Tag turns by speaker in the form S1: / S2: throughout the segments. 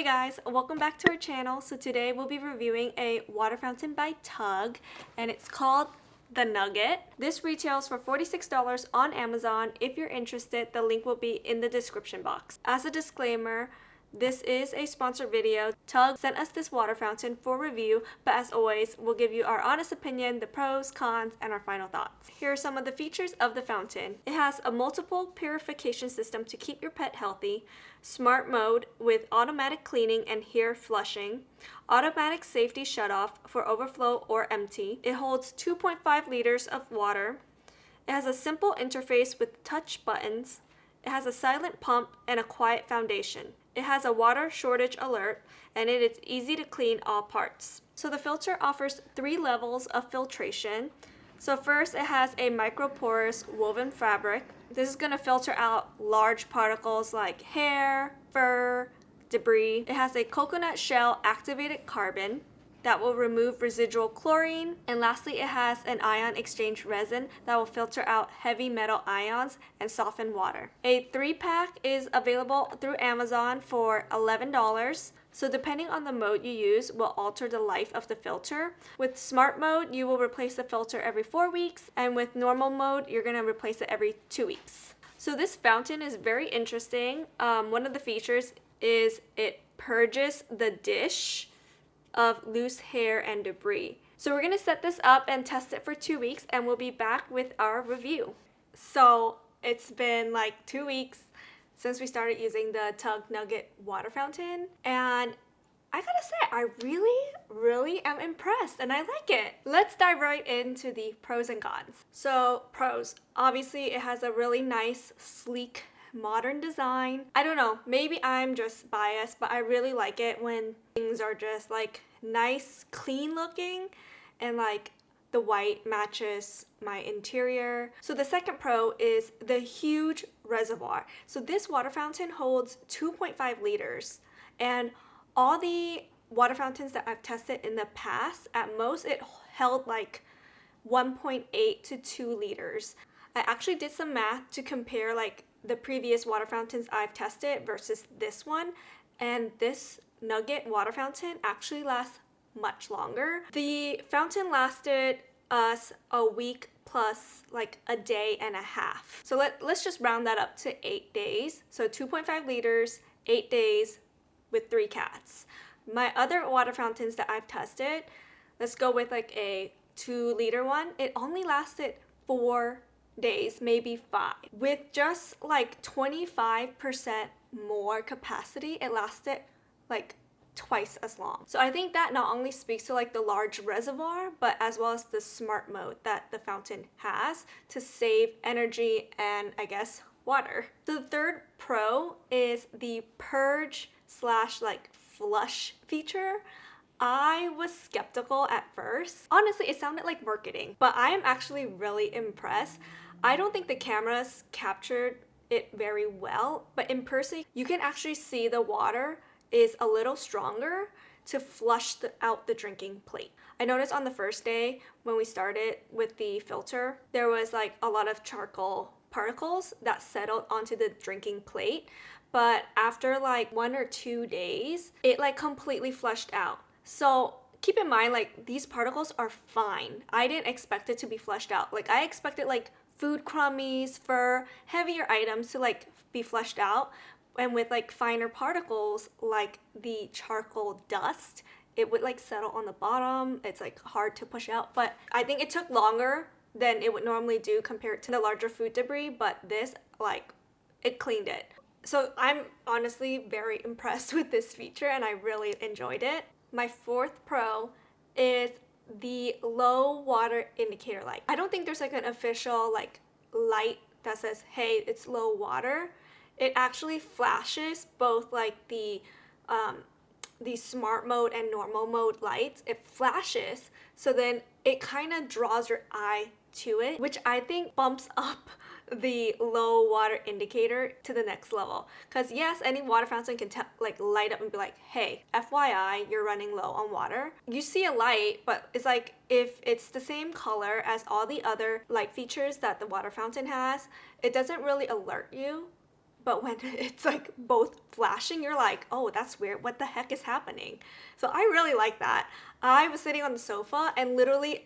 S1: guys, welcome back to our channel. So today we'll be reviewing a water fountain by Tug, and it's called the Nugget. This retails for $46 on Amazon. If you're interested, the link will be in the description box. As a disclaimer, this is a sponsored video. Tug sent us this water fountain for review, but as always, we'll give you our honest opinion, the pros, cons, and our final thoughts. Here are some of the features of the fountain. It has a multiple purification system to keep your pet healthy, smart mode with automatic cleaning and hair flushing, automatic safety shutoff for overflow or empty. It holds 2.5 liters of water. It has a simple interface with touch buttons. It has a silent pump and a quiet foundation. It has a water shortage alert, and it is easy to clean all parts. So the filter offers 3 levels of filtration. So first, it has a microporous woven fabric. This is going to filter out large particles like hair, fur, debris. It has a coconut shell activated carbon that will remove residual chlorine. And lastly, it has an ion exchange resin that will filter out heavy metal ions and soften water. A 3-pack is available through Amazon for $11. So depending on the mode you use will alter the life of the filter. With smart mode, you will replace the filter every 4 weeks, and with normal mode, you're gonna replace it every 2 weeks. So this fountain is very interesting. One of the features is it purges the dish of loose hair and debris. So we're gonna set this up and test it for 2 weeks, and we'll be back with our review. So it's been like 2 weeks since we started using the Tug Nugget water fountain, and I gotta say, I really am impressed and I like it. Let's dive right into the pros and cons. So pros, obviously it has a really nice, sleek, modern design. I don't know, maybe I'm just biased, but I really like it when things are just like nice, clean looking, and like the white matches my interior. So the second pro is the huge reservoir. So this water fountain holds 2.5 liters, and all the water fountains that I've tested in the past, at most it held like 1.8 to 2 liters. I actually did some math to compare like the previous water fountains I've tested versus this one, and this Nugget water fountain actually lasts much longer. The fountain lasted us a week plus like a day and a half. So let's just round that up to 8 days. So 2.5 liters, 8 days with 3 cats. My other water fountains that I've tested, let's go with like a 2-liter one. It only lasted 4 days, maybe 5. With just like 25% more capacity, it lasted like twice as long. So I think that not only speaks to like the large reservoir, but as well as the smart mode that the fountain has to save energy and I guess water. The third pro is the purge / like flush feature. I was skeptical at first. Honestly, it sounded like marketing, but I am actually really impressed. I don't think the cameras captured it very well, but in person, you can actually see the water is a little stronger to flush out the drinking plate. I noticed on the first day when we started with the filter, there was like a lot of charcoal particles that settled onto the drinking plate, but after like 1 or 2 days, it like completely flushed out. So keep in mind, like these particles are fine. I didn't expect it to be flushed out. Like I expected like food crummies, fur, heavier items to like be flushed out. And with like finer particles like the charcoal dust, it would like settle on the bottom. It's like hard to push out, but I think it took longer than it would normally do compared to the larger food debris, but this like it cleaned it. So I'm honestly very impressed with this feature and I really enjoyed it. My fourth pro is the low water indicator light. I don't think there's like an official like light that says, hey, it's low water. It actually flashes both like the smart mode and normal mode lights. It flashes, so then it kind of draws your eye to it, which I think bumps up the low water indicator to the next level. Because yes, any water fountain can like light up and be like, hey, FYI, you're running low on water. You see a light, but it's like if it's the same color as all the other light features that the water fountain has, it doesn't really alert you. but when it's like both flashing, you're like, oh, that's weird. What the heck is happening? So I really like that. I was sitting on the sofa and literally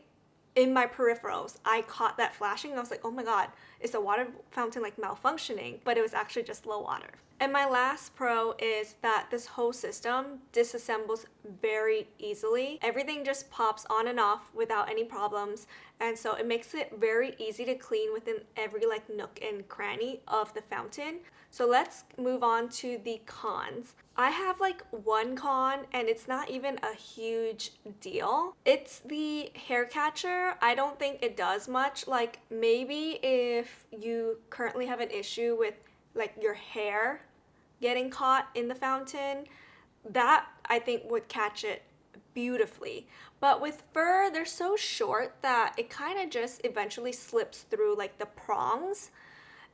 S1: in my peripherals, I caught that flashing and I was like, oh my god, is the water fountain like malfunctioning? But it was actually just low water. And my last pro is that this whole system disassembles very easily. Everything just pops on and off without any problems. And so it makes it very easy to clean within every like nook and cranny of the fountain. So let's move on to the cons. I have like one con and it's not even a huge deal. It's the hair catcher. I don't think it does much. Like maybe if you currently have an issue with like your hair getting caught in the fountain, that I think would catch it beautifully. But with fur, they're so short that it kind of just eventually slips through like the prongs.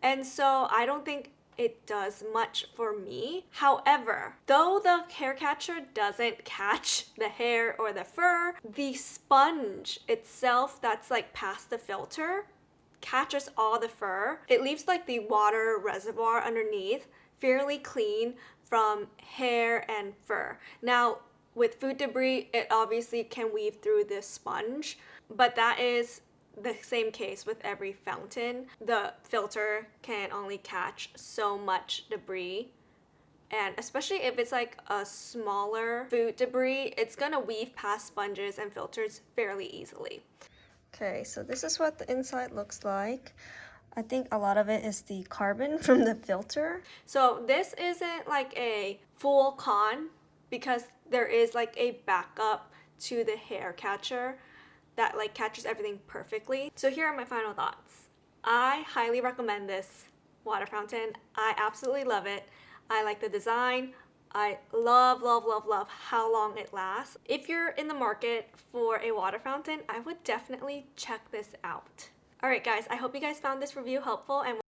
S1: And so I don't think it does much for me. However, though the hair catcher doesn't catch the hair or the fur, the sponge itself that's like past the filter catches all the fur. It leaves like the water reservoir underneath fairly clean from hair and fur. Now, with food debris, it obviously can weave through this sponge, but that is the same case with every fountain. The filter can only catch so much debris, and especially if it's like a smaller food debris, it's gonna weave past sponges and filters fairly easily. Okay, so this is what the inside looks like. I think a lot of it is the carbon from the filter. So this isn't like a full con because there is like a backup to the hair catcher that like catches everything perfectly. So here are my final thoughts. I highly recommend this water fountain. I absolutely love it. I like the design. I love how long it lasts. If you're in the market for a water fountain, I would definitely check this out. Alright guys, I hope you guys found this review helpful and